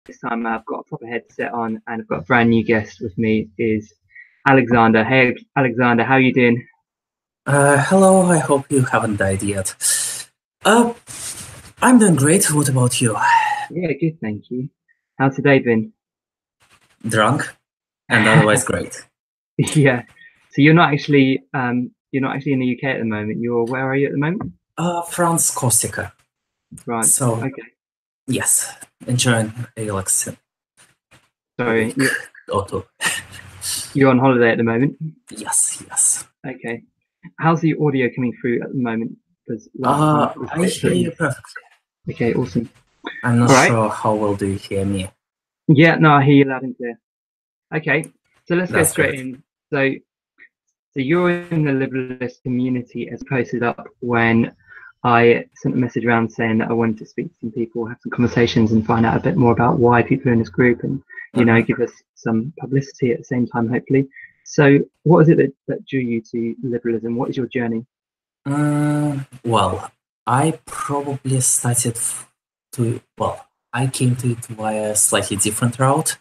this time I've got a proper headset on and I've got a brand new guest with me is Alexander. Hey Alexander, how are you doing? Hello, I hope you haven't died yet. I'm doing great. What about you? Yeah, good, thank you. How's today been? Drunk and otherwise great. Yeah. So you're not actually in the UK at the moment. Where are you at the moment? France, Corsica. Right. So, Okay. yes, enjoying a relaxing Sorry, week or two. you're on holiday at the moment? Yes. Okay. How's the audio coming through at the moment? Because I hear you perfectly. Okay, awesome. I'm not sure how well do you hear me. Yeah, no, I hear you loud and clear. Okay, so let's go straight in. So you're in the Liberalist community as posted up when I sent a message around saying that I wanted to speak to some people, have some conversations and find out a bit more about why people are in this group and, give us some publicity at the same time, hopefully. So what is it that drew you to liberalism? What is your journey? Well, I probably started I came to it via a slightly different route.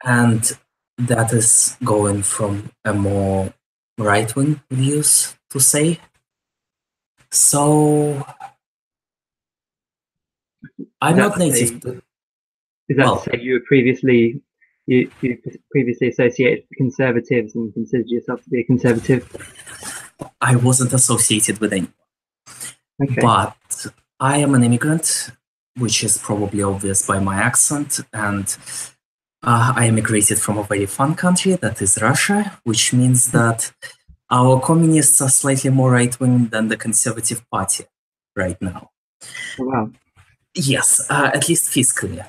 And that is going from a more right-wing views to say. So I'm not native to. Is that to say you previously associated with conservatives and considered yourself to be a conservative? I wasn't associated with anyone. Okay. But I am an immigrant, which is probably obvious by my accent, and I immigrated from a very fun country, that is Russia, which means that our communists are slightly more right-wing than the Conservative Party right now. Oh, wow. Yes, at least fiscally.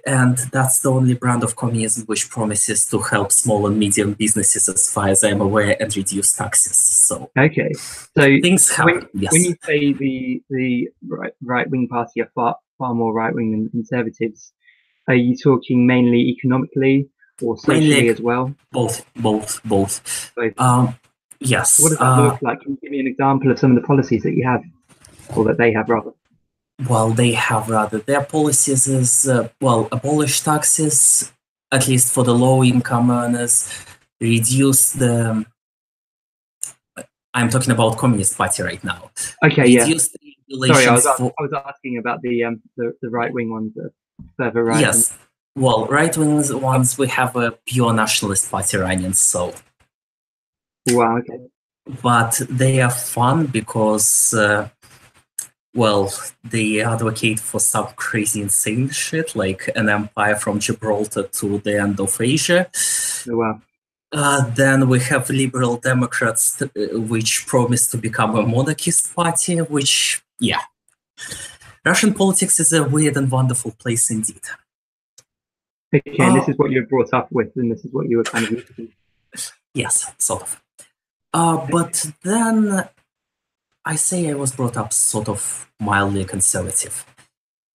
And that's the only brand of communism which promises to help small and medium businesses, as far as I'm aware, and reduce taxes. So okay, so things happen. When you say the right-wing party are far more right-wing than conservatives, are you talking mainly economically or socially mainly, as well? Both. Yes. What does that look like? Can you give me an example of some of the policies that you have, or that they have rather? Well, they have rather. Their policies is, abolish taxes, at least for the low-income earners, reduce the... I'm talking about Communist Party right now. Okay, reduce the regulations. Sorry, I was asking about the right-wing ones, further right. Yes, well, right-wing ones, we have a pure nationalist party running, so... Wow, okay. But they are fun because... they advocate for some crazy insane shit, like an empire from Gibraltar to the end of Asia. Oh, wow. Then we have Liberal Democrats, which promise to become a monarchist party, which, yeah. Russian politics is a weird and wonderful place indeed. Okay, and this is what you were brought up with, and this is what you were kind of used to. Yes, sort of. But then... I say I was brought up sort of mildly conservative,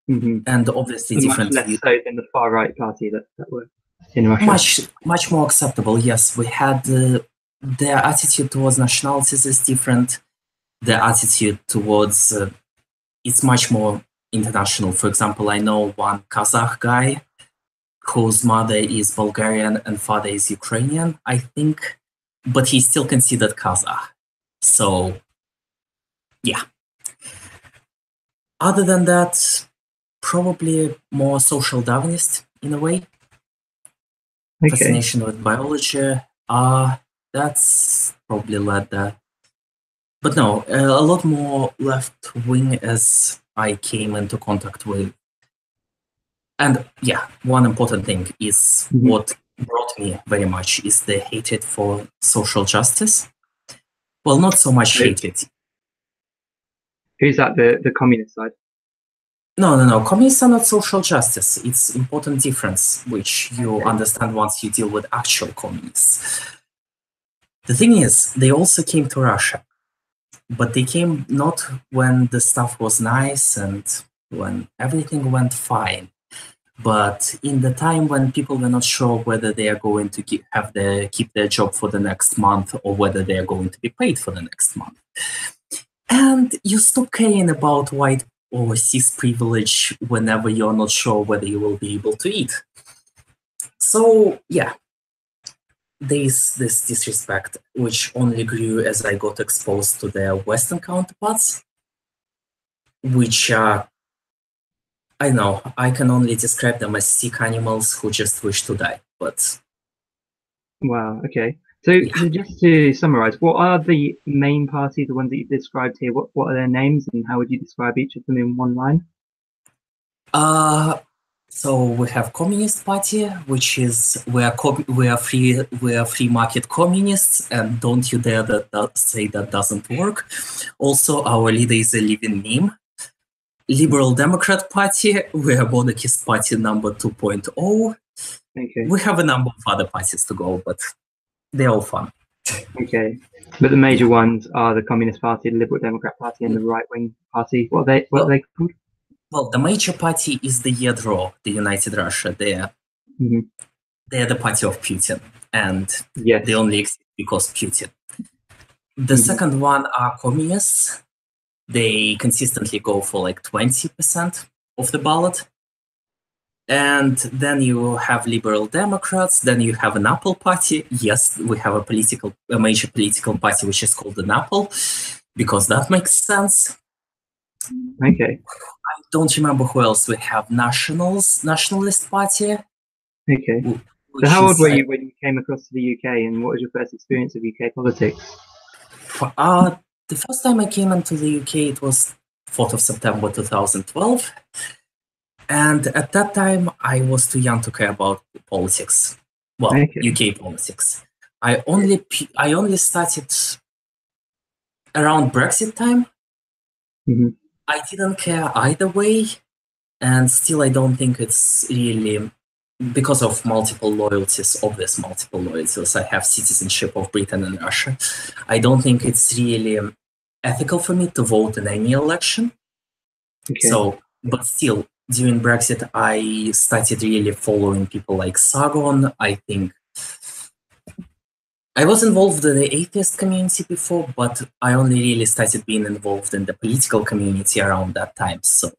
and obviously different. Much less so than the far right party that were in Russia. Much more acceptable. Yes, we had their attitude towards nationalities is different. Their attitude towards it's much more international. For example, I know one Kazakh guy whose mother is Bulgarian and father is Ukrainian, I think, but he's still considered Kazakh. So. Yeah. Other than that, probably more social Darwinist in a way. Okay. Fascination with biology. That's probably led there. But no, a lot more left wing as I came into contact with. And yeah, one important thing is what brought me very much is the hatred for social justice. Well, not so much hatred. Who's that, the communist side? No. Communists are not social justice. It's important difference, which you understand once you deal with actual communists. The thing is, they also came to Russia, but they came not when the stuff was nice and when everything went fine, but in the time when people were not sure whether they are going to keep their job for the next month or whether they are going to be paid for the next month. And you stop caring about overseas privilege whenever you're not sure whether you will be able to eat. So yeah, there's this disrespect, which only grew as I got exposed to their Western counterparts, which are, I know, I can only describe them as sick animals who just wish to die. But wow, okay. So just to summarize, what are the main parties, the ones that you've described here? What are their names, and how would you describe each of them in one line? So we have Communist Party, which is we are free market communists, and don't you dare say that doesn't work. Also, our leader is a living meme. Liberal Democrat Party, we are monarchist party number 2.0. Okay. We have a number of other parties to go, but they're all fun. Okay, but the major ones are the Communist Party, the Liberal Democrat Party, and the Right Wing Party. What are they called? Well, the major party is the Yadro, the United Russia. They're the party of Putin, and they only exist because Putin. The second one are communists. They consistently go for like 20% of the ballot. And then you have Liberal Democrats, then you have an Apple Party. Yes, we have a major political party which is called an Apple, because that makes sense. Okay. I don't remember who else we have. Nationalist Party. Okay. So how old were you when you came across to the UK, and what was your first experience of UK politics? The first time I came into the UK, it was 4th of September 2012. And at that time, I was too young to care about politics. Well, UK politics. I only started around Brexit time. I didn't care either way, and still I don't think it's really, because of multiple loyalties, obvious multiple loyalties. I have citizenship of Britain and Russia. I don't think it's really ethical for me to vote in any election. So, but still, during Brexit, I started really following people like Sargon. I think I was involved in the atheist community before, but I only really started being involved in the political community around that time. So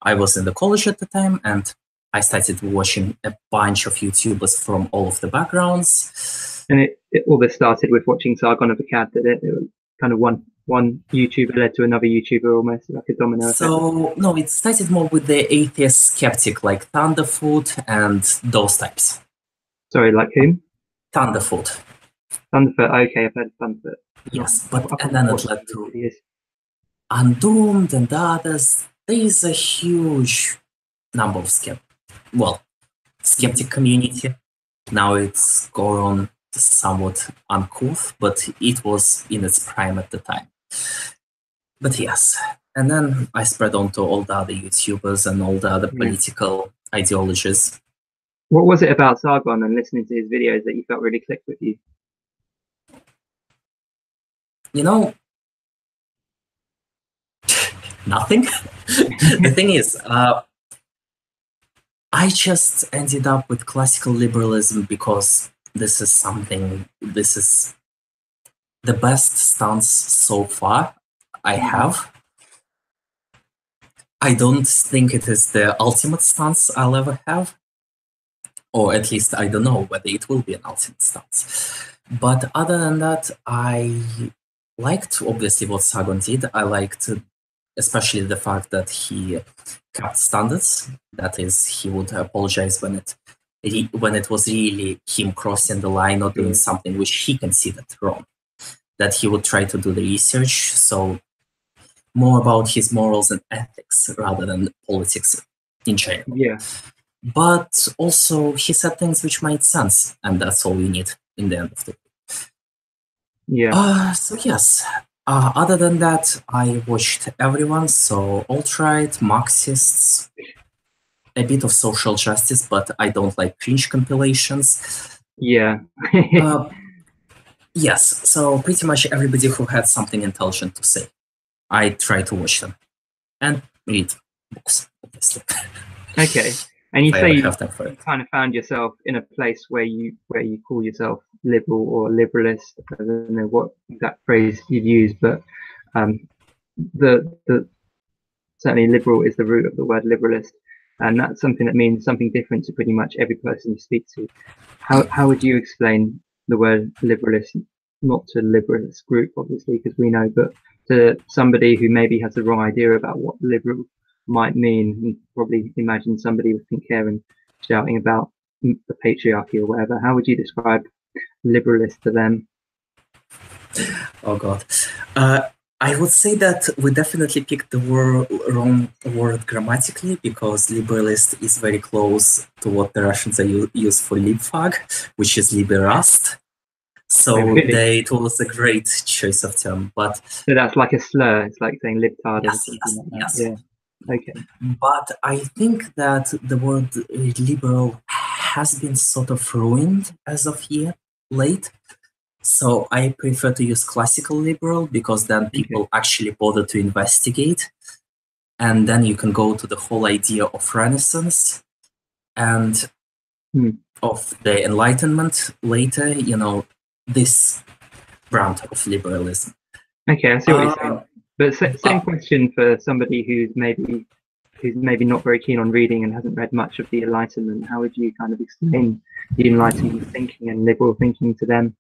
I was in the college at the time, and I started watching a bunch of YouTubers from all of the backgrounds. And all this started with watching Sargon of Akkad, did it? It was kind of one YouTuber led to another YouTuber, almost like a domino effect. So no, it started more with the atheist skeptic, like Thunderfoot and those types. Sorry, like whom? Thunderfoot. Thunderfoot. Okay, I've heard of Thunderfoot. Yes, and then it led to Undoomed and others. There is a huge number of skeptic community. Now it's gone somewhat uncouth, but it was in its prime at the time. But yes, and then I spread on to all the other YouTubers and all the other political ideologies. What was it about Sargon and listening to his videos that you felt really clicked with you? You know, nothing. The thing is, I just ended up with classical liberalism because this is the best stance so far I have. I don't think it is the ultimate stance I'll ever have, or at least I don't know whether it will be an ultimate stance. But other than that, I liked obviously what Sargon did. I liked especially the fact that he kept standards. That is, he would apologize when it was really him crossing the line or doing something which he considered wrong. That he would try to do the research. So more about his morals and ethics rather than politics in general. Yeah. But also he said things which made sense, and that's all you need in the end of the day. Yeah. So yes. Other than that, I watched everyone, so alt-right, Marxists, a bit of social justice, but I don't like cringe compilations. Yeah. Yes, so pretty much everybody who had something intelligent to say, I try to watch them and read books, obviously. Okay, and you say you kind of found yourself in a place where you call yourself liberal or liberalist. I don't know what exact phrase you'd use, but the certainly liberal is the root of the word liberalist, and that's something that means something different to pretty much every person you speak to. How would you explain the word liberalist, not to liberalist group, obviously, because we know, but to somebody who maybe has the wrong idea about what liberal might mean, and probably imagine somebody with pink hair and shouting about the patriarchy or whatever? How would you describe liberalist to them? Oh God. I would say that we definitely picked the wrong word grammatically, because liberalist is very close to what the Russians use for libfag, which is liberast. So really? it was a great choice of term. But so that's like a slur. It's like saying libtard yes, or something yes, like that. yes. Yeah. Okay. But I think that the word liberal has been sort of ruined as of late. So I prefer to use classical liberal, because then people actually bother to investigate. And then you can go to the whole idea of Renaissance and of the Enlightenment later, this brand of liberalism. Okay, I see what you're saying. But same question for somebody who's maybe not very keen on reading and hasn't read much of the Enlightenment. How would you kind of explain the Enlightenment thinking and liberal thinking to them?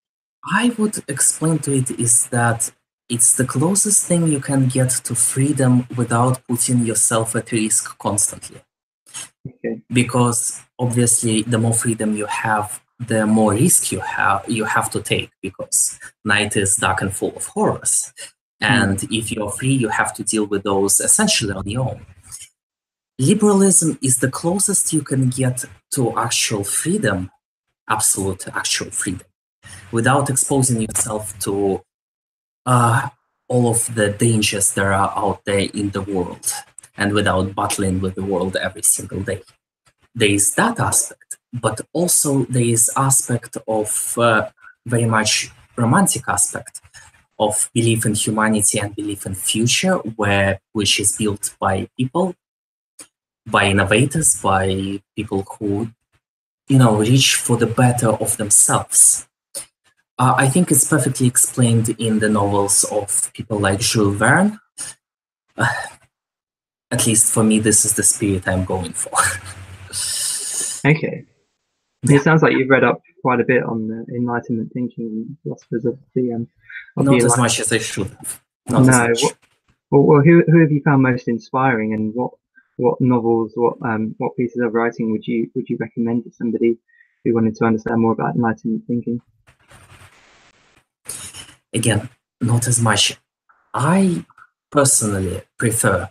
I would explain to it is that it's the closest thing you can get to freedom without putting yourself at risk constantly. Okay. Because obviously, the more freedom you have, the more risk you have to take, because night is dark and full of horrors. And if you're free, you have to deal with those essentially on your own. Liberalism is the closest you can get to actual freedom, absolute actual freedom, without exposing yourself to all of the dangers that are out there in the world, and without battling with the world every single day. There is that aspect, but also there is aspect of very much romantic aspect of belief in humanity and belief in future, which is built by people, by innovators, by people who reach for the better of themselves. I think it's perfectly explained in the novels of people like Jules Verne. At least for me, this is the spirit I'm going for. Okay. It sounds like you've read up quite a bit on the Enlightenment thinking and philosophers of the Not as much as I should have. Not no. as much. Well, who have you found most inspiring, and what novels, what pieces of writing would you recommend to somebody who wanted to understand more about Enlightenment thinking? Again, not as much. I personally prefer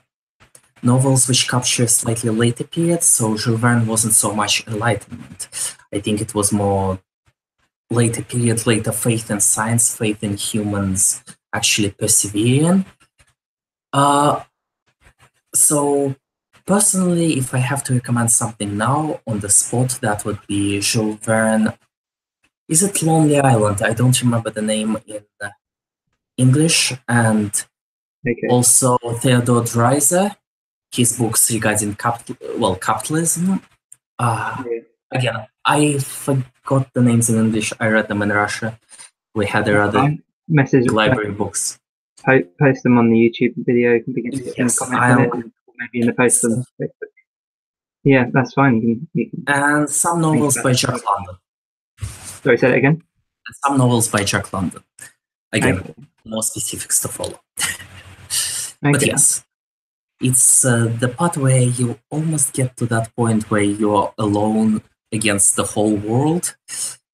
novels which capture slightly later periods, so Jules Verne wasn't so much Enlightenment. I think it was more later period, later faith in science, faith in humans actually persevering. So personally, if I have to recommend something now on the spot, that would be Jules Verne. Is it Lonely Island? I don't remember the name in English. And also Theodore Dreiser, his books regarding capitalism. Again, I forgot the names in English. I read them in Russia. We had a rather library books. Post them on the YouTube video. You can begin to get some comments on it, or maybe in the post on Facebook. Yeah, that's fine. You can and some novels by Jack London. Sorry, say that again. And some novels by Jack London. Again, more specifics to follow. But yes, it's the part where you almost get to that point where you're alone against the whole world,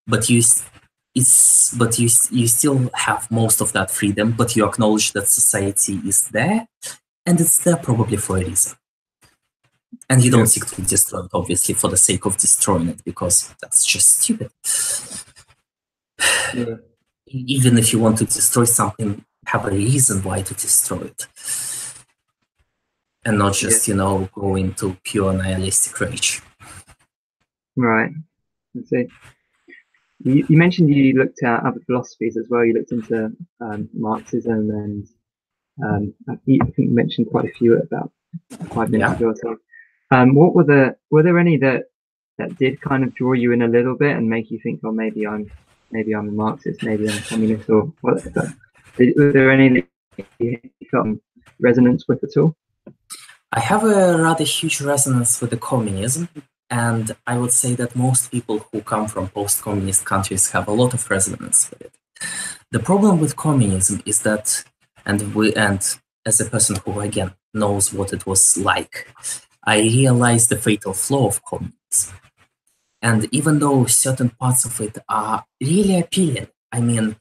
but you still have most of that freedom, but you acknowledge that society is there, and it's there probably for a reason. And you don't seek to destroy it, obviously, for the sake of destroying it, because that's just stupid. Yeah. Even if you want to destroy something, have a reason why to destroy it. And not just, go into pure nihilistic rage. Right. I see. You mentioned you looked at other philosophies as well. You looked into Marxism, and I think you mentioned quite a few about 5 minutes ago or so. What were there any that did kind of draw you in a little bit and make you think, oh, maybe I'm a Marxist, maybe I'm a communist, or whatever? Were there any that you felt resonance with at all? I have a rather huge resonance with the communism, and I would say that most people who come from post-communist countries have a lot of resonance with it. The problem with communism is that, and as a person who again knows what it was like, I realized the fatal flaw of communism. And even though certain parts of it are really appealing, I mean,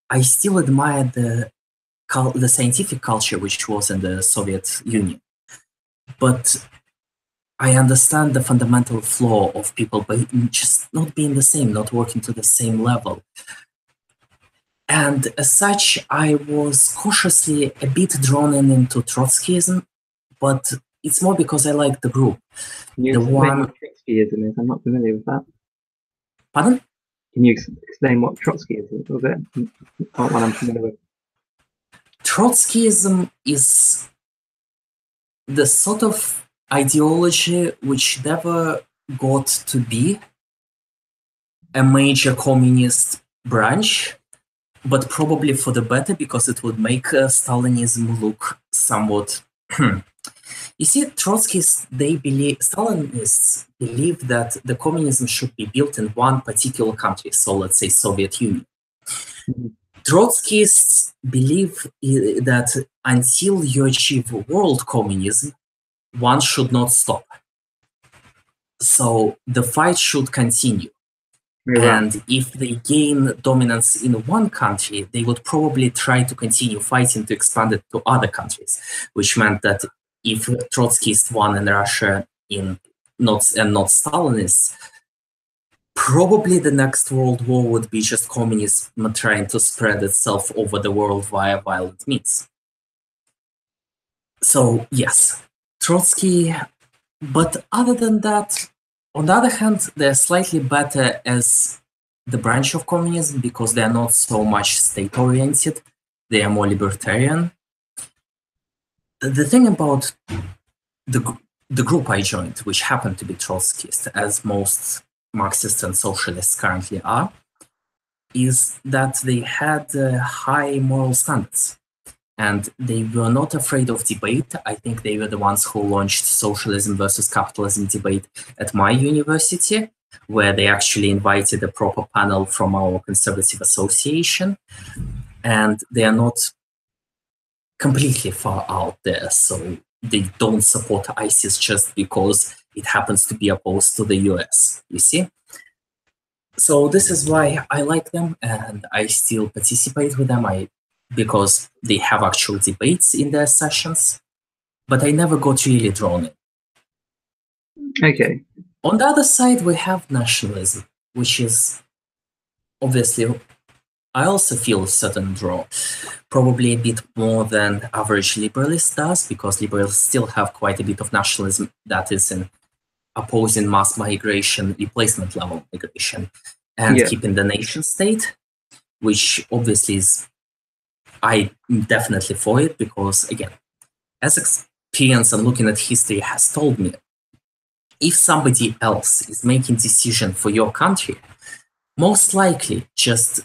I still admire the scientific culture which was in the Soviet Union. But I understand the fundamental flaw of people just not being the same, not working to the same level. And as such, I was cautiously a bit drawn into Trotskyism, but it's more because I like the group. Can you explain what Trotskyism is? I'm not familiar with that. Pardon? Can you explain what Trotskyism is a little bit? Not what I'm familiar with. Trotskyism is the sort of ideology which never got to be a major communist branch, but probably for the better, because it would make Stalinism look somewhat... You see, Trotskyists, Stalinists believe that the communism should be built in one particular country, so let's say Soviet Union. Mm-hmm. Trotskyists believe that until you achieve world communism, one should not stop. So the fight should continue. And if they gain dominance in one country, they would probably try to continue fighting to expand it to other countries, which meant that if Trotskyists won in Russia and not Stalinists, probably the next world war would be just communism trying to spread itself over the world via violent means. So yes, Trotsky, but other than that, on the other hand, they're slightly better as the branch of communism because they're not so much state-oriented, they are more libertarian. The thing about the group I joined, which happened to be Trotskyist, as most Marxists and socialists currently are, is that they had high moral standards. And they were not afraid of debate. I think they were the ones who launched socialism versus capitalism debate at my university, where they actually invited a proper panel from our conservative association. And they are not completely far out there, so they don't support ISIS just because it happens to be opposed to the US, you see? So this is why I like them, and I still participate with them because they have actual debates in their sessions, but I never got really drawn in. Okay. On the other side, we have nationalism, which is obviously, I also feel a certain draw, probably a bit more than average liberalist does, because liberals still have quite a bit of nationalism that is in opposing mass migration, replacement level migration, and keeping the nation state, which obviously is, I'm definitely for it, because again, as experience and looking at history has told me, if somebody else is making decision for your country, most likely just,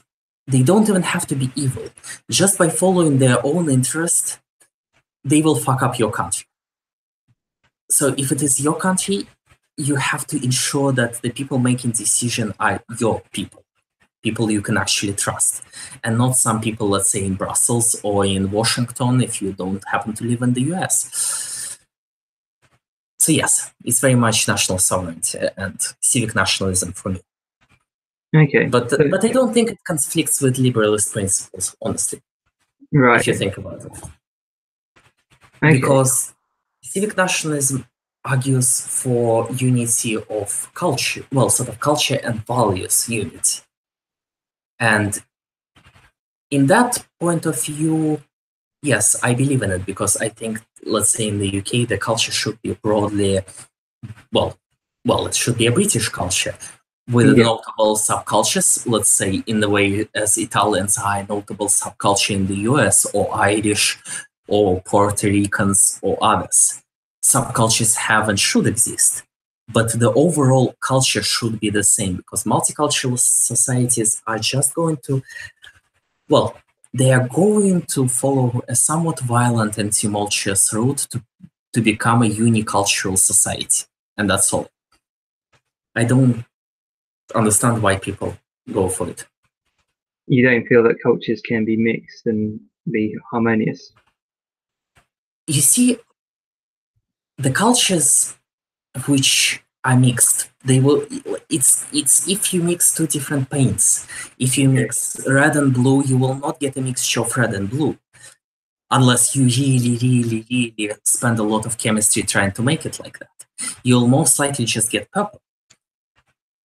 they don't even have to be evil. Just by following their own interest, they will fuck up your country. So if it is your country, you have to ensure that the people making decision are your people you can actually trust, and not some people, let's say in Brussels or in Washington, if you don't happen to live in the US. So yes, it's very much national sovereignty and civic nationalism for me. Okay. But I don't think it conflicts with liberalist principles, honestly. Right. If you think about it. Okay. Because civic nationalism argues for unity of culture, well, sort of culture and values unity. And in that point of view, yes, I believe in it, because I think, let's say in the UK, the culture should be broadly, well, it should be a British culture with notable subcultures, let's say in the way as Italians are a notable subculture in the US, or Irish, or Puerto Ricans, or others. Subcultures have and should exist. But the overall culture should be the same, because multicultural societies are just going to, well, they are going to follow a somewhat violent and tumultuous route to become a unicultural society, and that's all. I don't understand why people go for it. You don't feel that cultures can be mixed and be harmonious? You see, the cultures which are mixed, they will. It's if you mix two different paints. If you mix red and blue, you will not get a mixture of red and blue, unless you really spend a lot of chemistry trying to make it like that. You'll most likely just get purple.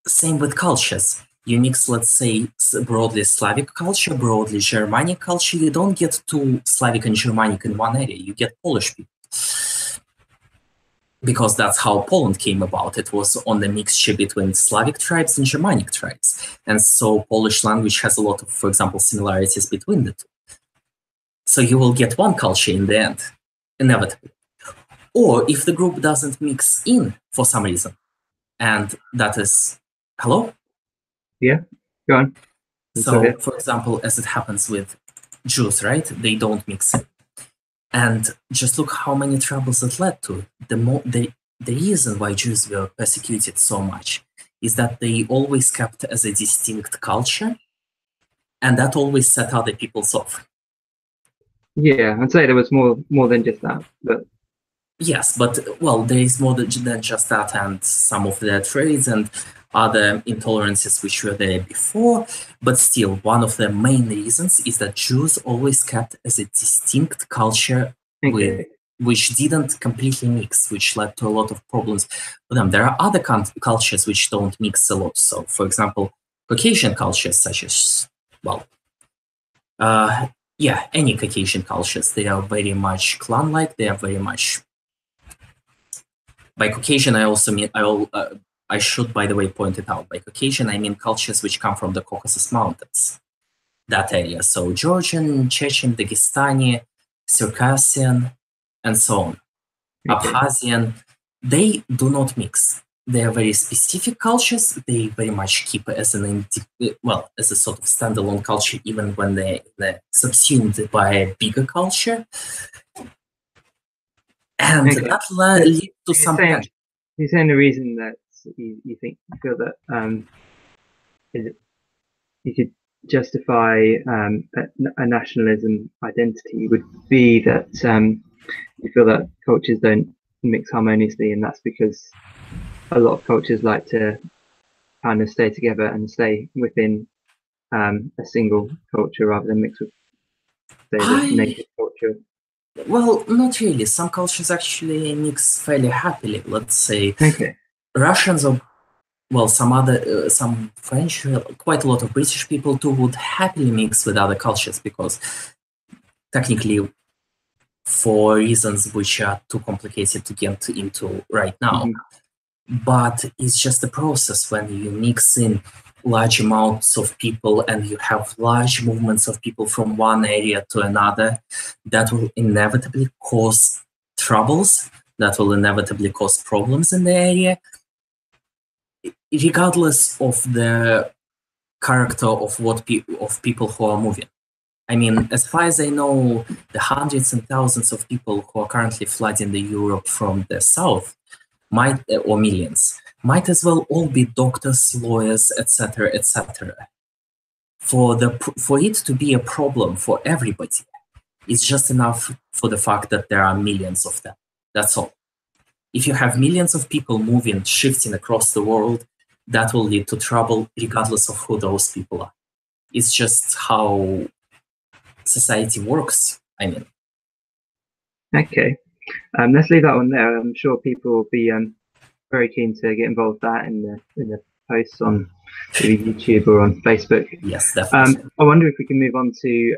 Same with cultures. You mix, let's say, broadly Slavic culture, broadly Germanic culture. You don't get two Slavic and Germanic in one area. You get Polish people. Because that's how Poland came about. It was on the mixture between Slavic tribes and Germanic tribes. And so Polish language has a lot of, for example, similarities between the two. So you will get one culture in the end, inevitably. Or if the group doesn't mix in for some reason, and that is, hello? Yeah, go on. So, for example, as it happens with Jews, right? They don't mix in. And just look how many troubles it led to. The reason why Jews were persecuted so much is that they always kept as a distinct culture, and that always set other people's off. Yeah, I'd say there was more than just that. But yes, but well, there is more than just that, and some of their trades and other intolerances which were there before. But still, one of the main reasons is that Jews always kept as a distinct culture which didn't completely mix, which led to a lot of problems with them. There are other cultures which don't mix a lot. So, for example, Caucasian cultures such as, well, any Caucasian cultures, they are very much clan-like. They are very much. By Caucasian, I also mean I should, by the way, point it out. By Caucasian, I mean cultures which come from the Caucasus Mountains, that area. So Georgian, Chechen, Dagestani, Circassian, and so on. Abkhazian, they do not mix. They are very specific cultures. They very much keep as as a sort of standalone culture, even when they're subsumed by a bigger culture. And that leads to some tension. You're saying the reason that you feel that you could justify a nationalism identity would be that you feel that cultures don't mix harmoniously, and that's because a lot of cultures like to kind of stay together and stay within a single culture rather than mix with, say, the native culture. Well, not really. Some cultures actually mix fairly happily. Let's say Russians or, well, some French, quite a lot of British people too would happily mix with other cultures because technically, for reasons which are too complicated to get into right now. But it's just a process when you mix in large amounts of people and you have large movements of people from one area to another, that will inevitably cause troubles, that will inevitably cause problems in the area, regardless of the character of people who are moving. I mean, as far as I know, the hundreds and thousands of people who are currently flooding the Europe from the south or millions, might as well all be doctors, lawyers, etc., etc. For it to be a problem for everybody, it's just enough for the fact that there are millions of them. That's all. If you have millions of people moving, shifting across the world, that will lead to trouble regardless of who those people are. It's just how society works, I mean. Okay. Let's leave that one there. I'm sure people will be very keen to get involved with that in the posts on YouTube or on Facebook. Yes, definitely. I wonder if we can move on to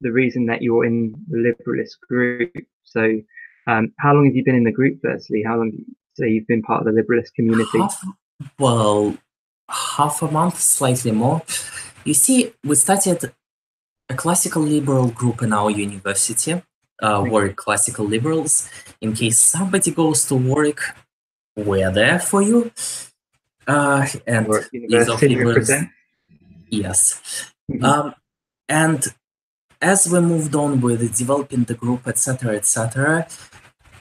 the reason that you're in the Liberalist group. So how long have you been in the group, firstly? How long you've been part of the Liberalist community? Half a month, slightly more. You see, we started a classical liberal group in our university, Warwick Classical Liberals. In case somebody goes to Warwick, we're there for you. And University yes. And as we moved on with developing the group, etc., etc.,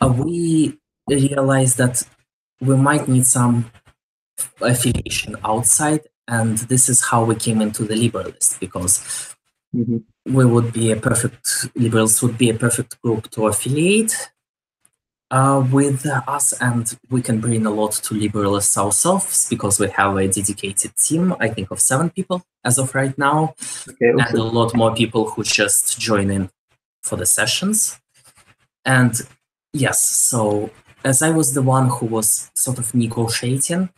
we realized that we might need some affiliation outside, and this is how we came into the Liberalist, because we would be Liberals would be a perfect group to affiliate with us, and we can bring a lot to Liberalists ourselves, because we have a dedicated team, I think of 7 people as of right now, awesome. and a lot more people who just join in for the sessions. And yes, so as I was the one who was sort of negotiating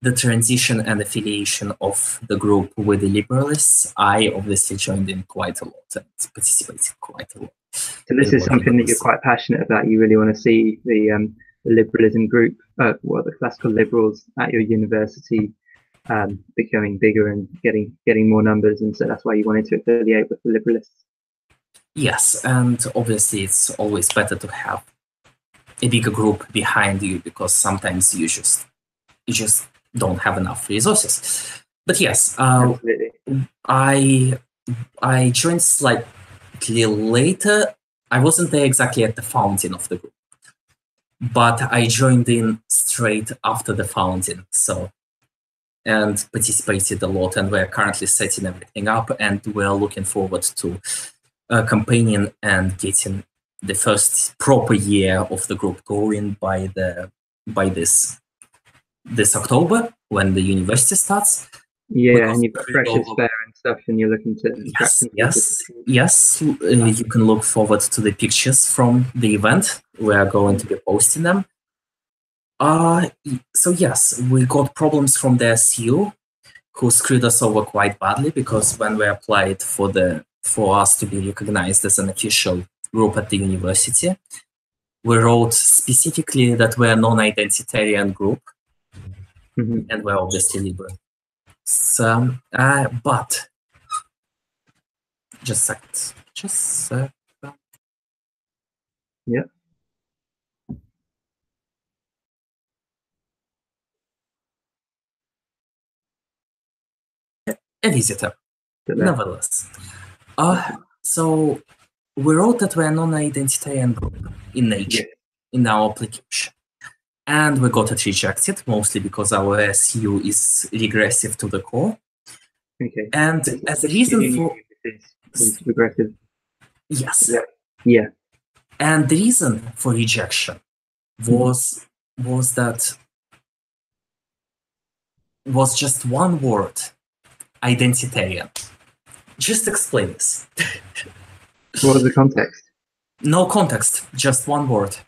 the transition and affiliation of the group with the Liberalists, I obviously joined in quite a lot and participated quite a lot. So this is something that you're quite passionate about. You really want to see the liberalism group, the classical liberals at your university becoming bigger and getting more numbers, and so that's why you wanted to affiliate with the Liberalists. Yes, and obviously it's always better to have a bigger group behind you, because sometimes you just don't have enough resources. But yes, I joined slightly later. I wasn't there exactly at the founding of the group, but I joined in straight after the founding, and participated a lot, and we're currently setting everything up, and we're looking forward to campaigning and getting the first proper year of the group going by this October, when the university starts. Yeah, and you've got freshers fair and stuff, and you're looking to yes. You can look forward to the pictures from the event. We are going to be posting them. So yes, we got problems from the SU, who screwed us over quite badly, because when we applied for us to be recognized as an official group at the university, we wrote specifically that we're a non-identitarian group, and we're obviously liberal. So, but just a second. Yeah. A visitor, nevertheless. So we wrote that we're a non-identitarian group in nature, in our application. And we got it rejected, mostly because our SU is regressive to the core. Okay. And as a reason for... It's regressive. Yes. Yeah. And the reason for rejection was just one word: identitarian. Just explain this. What was the context? No context, just one word.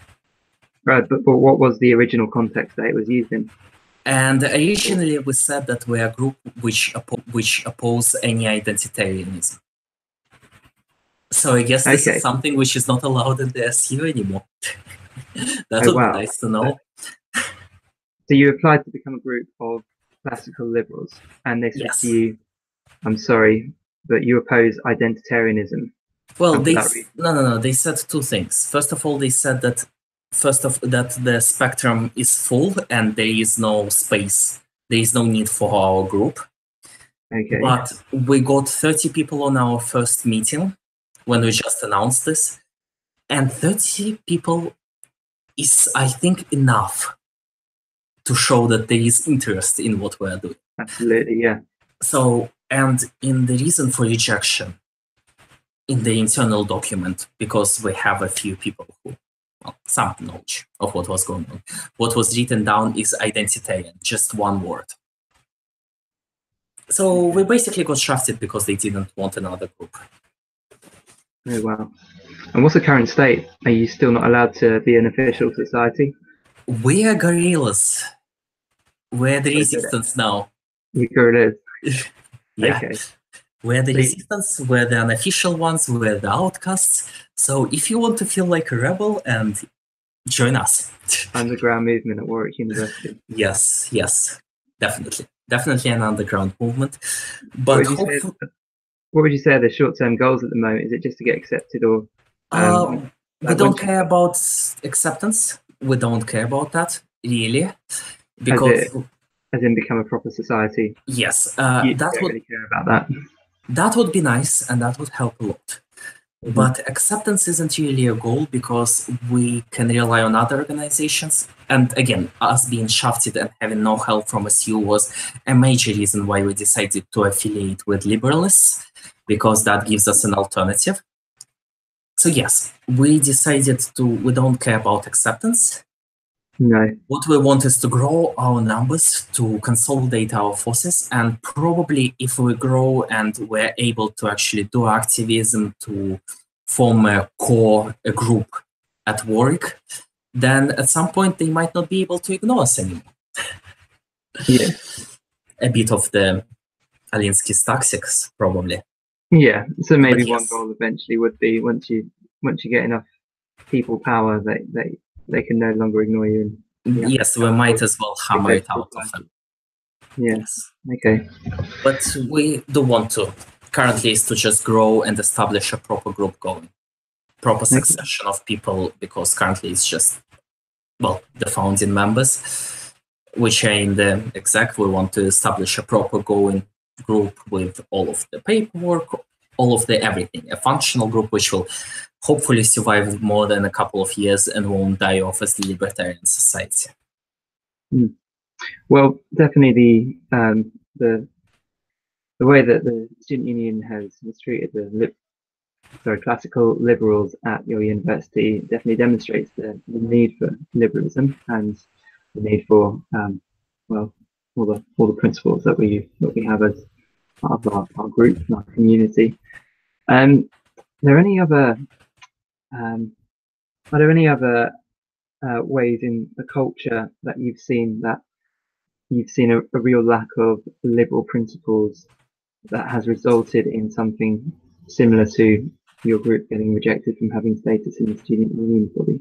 Right, but what was the original context that it was used in? And originally we said that we are a group which oppose any identitarianism. So I guess this is something which is not allowed in the SU anymore. That would be nice to know. So you applied to become a group of classical liberals, and they said to you, "I'm sorry, but you oppose identitarianism." Well, no. They said 2 things. First of all, they said that that the spectrum is full and there is no space. There is no need for our group. Okay. But we got 30 people on our first meeting when we just announced this, and 30 people is, I think, enough to show that there is interest in what we are doing. Absolutely, yeah. So, and in the reason for rejection, in the internal document, because we have a few people who, some knowledge of what was going on, what was written down is identitarian, just one word. So we basically got shafted because they didn't want another group. Oh, wow. And what's the current state? Are you still not allowed to be an official society? We are guerrillas. We're the resistance now. You're guerrillas? Yeah. Okay. We're the resistance, we're the unofficial ones, we're the outcasts. So if you want to feel like a rebel, and join us. Underground movement at Warwick University. Yes, definitely. Definitely an underground movement. But what would you say are the short-term goals at the moment? Is it just to get accepted, or we don't care about acceptance. We don't care about that, really. Because as in become a proper society. Yes, that would really care about that. That would be nice, and that would help a lot. But acceptance isn't really a goal because we can rely on other organizations. And again, us being shafted and having no help from SU was a major reason why we decided to affiliate with Liberalists, because that gives us an alternative. So yes, we decided we don't care about acceptance. No. What we want is to grow our numbers, to consolidate our forces, and probably if we grow and we're able to actually do activism, to form a group at work, then at some point they might not be able to ignore us anymore. Yeah. A bit of the Alinsky's tactics, probably. Yeah. So maybe one goal eventually would be once you get enough people power, they can no longer ignore you. Yes, we might as well hammer it out of them. Yeah. Yes. Okay. But we do want to. Currently, is to just grow and establish a proper group going, proper succession of people, because currently it's just, well, the founding members, which are in the exec. We want to establish a proper going group with all of the paperwork, all of the everything, a functional group which will hopefully survive more than a couple of years and won't die off as the libertarian society. Well, definitely the way that the student union has treated the classical liberals at your university definitely demonstrates the need for liberalism and the need for well, all the principles that we have as part of our group and our community. Are there any other ways in the culture that you've seen a real lack of liberal principles that has resulted in something similar to your group getting rejected from having status in the student union body?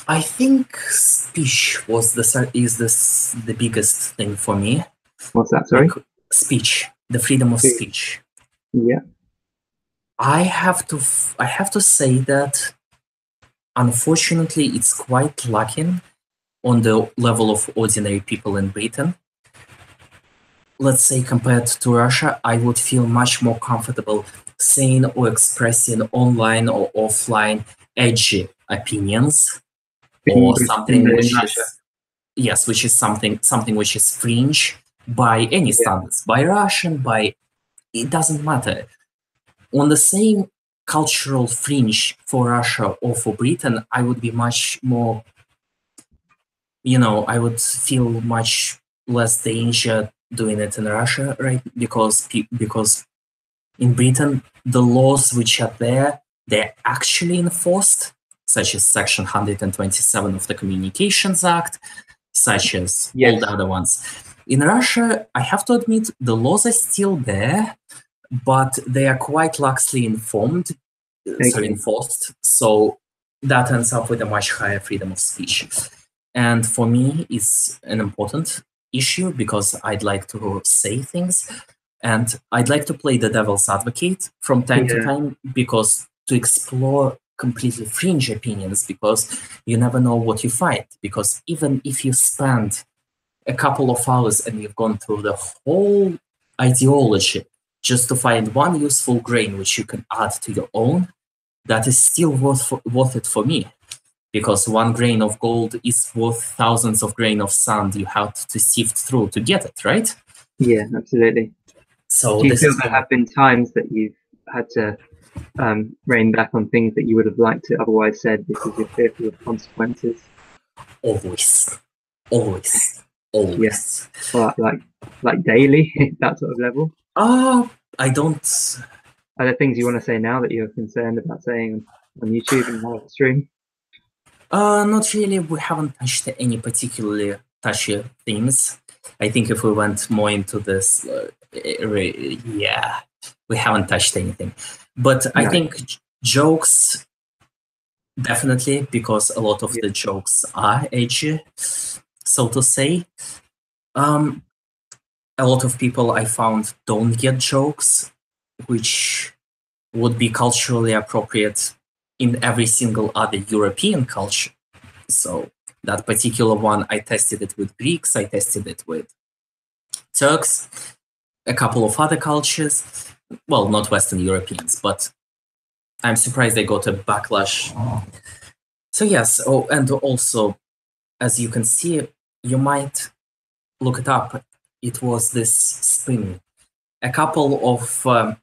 I think speech is the biggest thing for me. What's that? Sorry? Like, speech, the freedom of speech. Yeah. I have to say that unfortunately it's quite lacking on the level of ordinary people in Britain. Let's say compared to Russia, I would feel much more comfortable saying or expressing online or offline edgy opinions, or something which is something which is fringe by any standards, by Russian, it doesn't matter. On the same cultural fringe for Russia or for Britain, I would be much more, I would feel much less danger doing it in Russia, right? Because in Britain, the laws which are there, they're actually enforced, such as Section 127 of the Communications Act, such as all the other ones. In Russia, I have to admit, the laws are still there, but they are quite laxly enforced. So that ends up with a much higher freedom of speech. And for me, it's an important issue because I'd like to say things and I'd like to play the devil's advocate from time to time, because to explore completely fringe opinions, because you never know what you find. Because even if you spend a couple of hours and you've gone through the whole ideology just to find one useful grain which you can add to your own, that is still worth it for me. Because one grain of gold is worth thousands of grains of sand you have to sift through to get it, right? Yeah, absolutely. So do you feel there have been times that you've had to rein back on things that you would have liked to otherwise said because you're fearful of consequences? Always. Yeah. Well, like daily, that sort of level? I don't. Are there things you want to say now that you're concerned about saying on YouTube and live stream? Not really. We haven't touched any particularly touchy themes. I think if we went more into this, we haven't touched anything. But I think jokes, definitely, because a lot of the jokes are edgy, so to say. A lot of people I found don't get jokes, which would be culturally appropriate in every single other European culture. So that particular one, I tested it with Greeks, I tested it with Turks, a couple of other cultures. well, not Western Europeans, but I'm surprised they got a backlash. So yes, oh, and also, as you can see, you might look it up. It was this spring. A couple of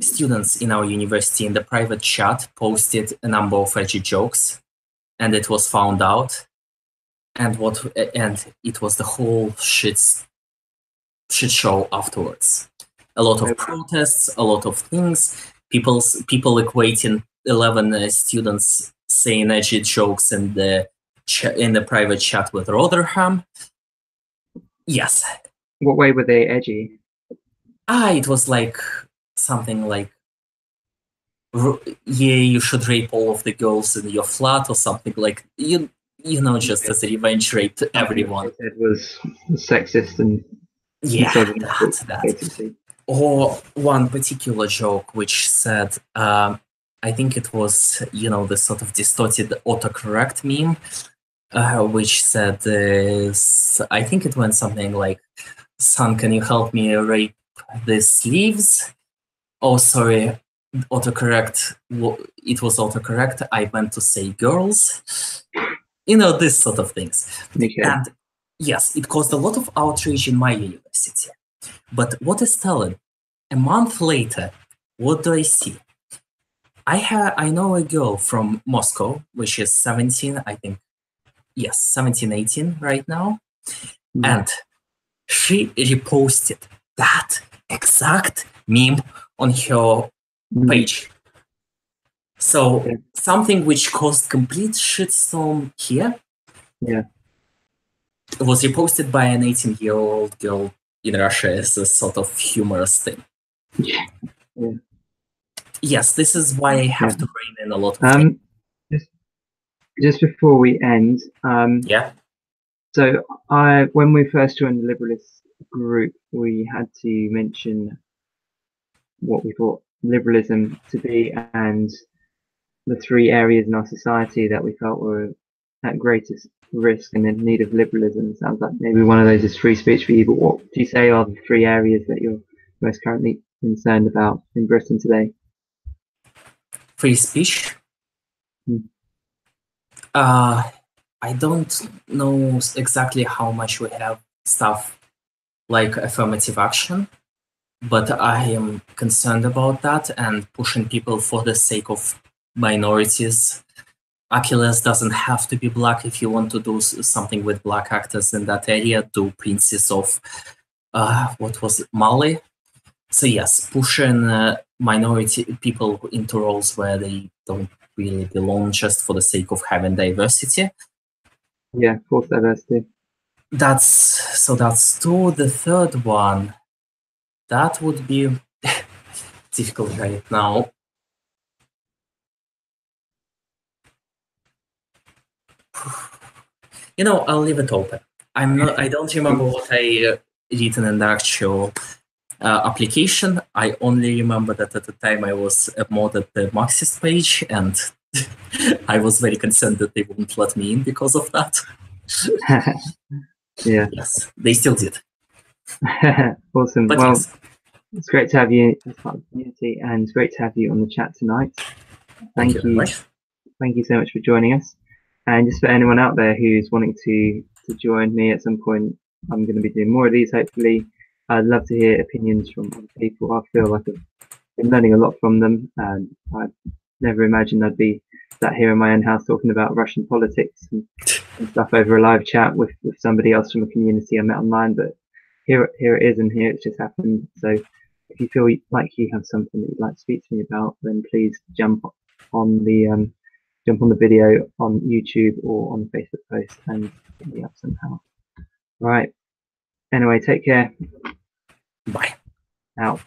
students in our university in the private chat posted a number of edgy jokes, and it was found out. And it was the whole shit show afterwards. A lot of protests, a lot of things. People equating 11 students saying edgy jokes in the private chat with Rotherham. Yes. What way were they edgy? It was like something like, yeah, you should rape all of the girls in your flat, or something like, you know, just as a revenge rape to everyone. What they said was sexist and that. basically. Or one particular joke which said, I think it was, you know, the sort of distorted autocorrect meme, which said, I think it went something like, "Son, can you help me rape the sleeves?" Oh, sorry, autocorrect. It was autocorrect. I meant to say girls. You know, this sort of things. Okay. And yes, it caused a lot of outrage in my university. But what is telling? A month later, what do I see? I know a girl from Moscow, which is 17, I think. Yes, 17, 18 right now. And she reposted that exact meme on her page. So something which caused complete shitstorm here was reposted by an 18-year-old girl in Russia as a sort of humorous thing. Yes, this is why I have to rein in a lot of things. Just before we end, so when we first joined the Liberalist group, we had to mention what we thought liberalism to be and the 3 areas in our society that we felt were at greatest risk and in need of liberalism. Sounds like maybe one of those is free speech for you, but what do you say are the 3 areas that you're most currently concerned about in Britain today? Free speech? I don't know exactly how much we have stuff like affirmative action, but I am concerned about that and pushing people for the sake of minorities. Achilles doesn't have to be black. If you want to do something with black actors in that area, do Princess of, what was it, Mali? So yes, pushing minority people into roles where they don't really belong just for the sake of having diversity. Yeah, forced diversity. That's 2. The third one, that would be difficult right now. You know, I'll leave it open. I don't remember what I written in the actual application. I only remember that at the time I was a mod at the Marxist page, and I was very concerned that they wouldn't let me in because of that. Yes, they still did. Awesome. But well, yes. It's great to have you as part of the community, and it's great to have you on the chat tonight. Thank you very much. Thank you so much for joining us. And just for anyone out there who's wanting to join me at some point, I'm going to be doing more of these, hopefully. I'd love to hear opinions from other people. I feel like I've been learning a lot from them, and I never imagined I'd be sat here in my own house talking about Russian politics and stuff over a live chat with somebody else from a community I met online. But here it is, and here it's just happened. So if you feel like you have something that you'd like to speak to me about, then please jump on the video on YouTube or on the Facebook post and hit me up somehow. All right. Anyway, take care. Bye. Out.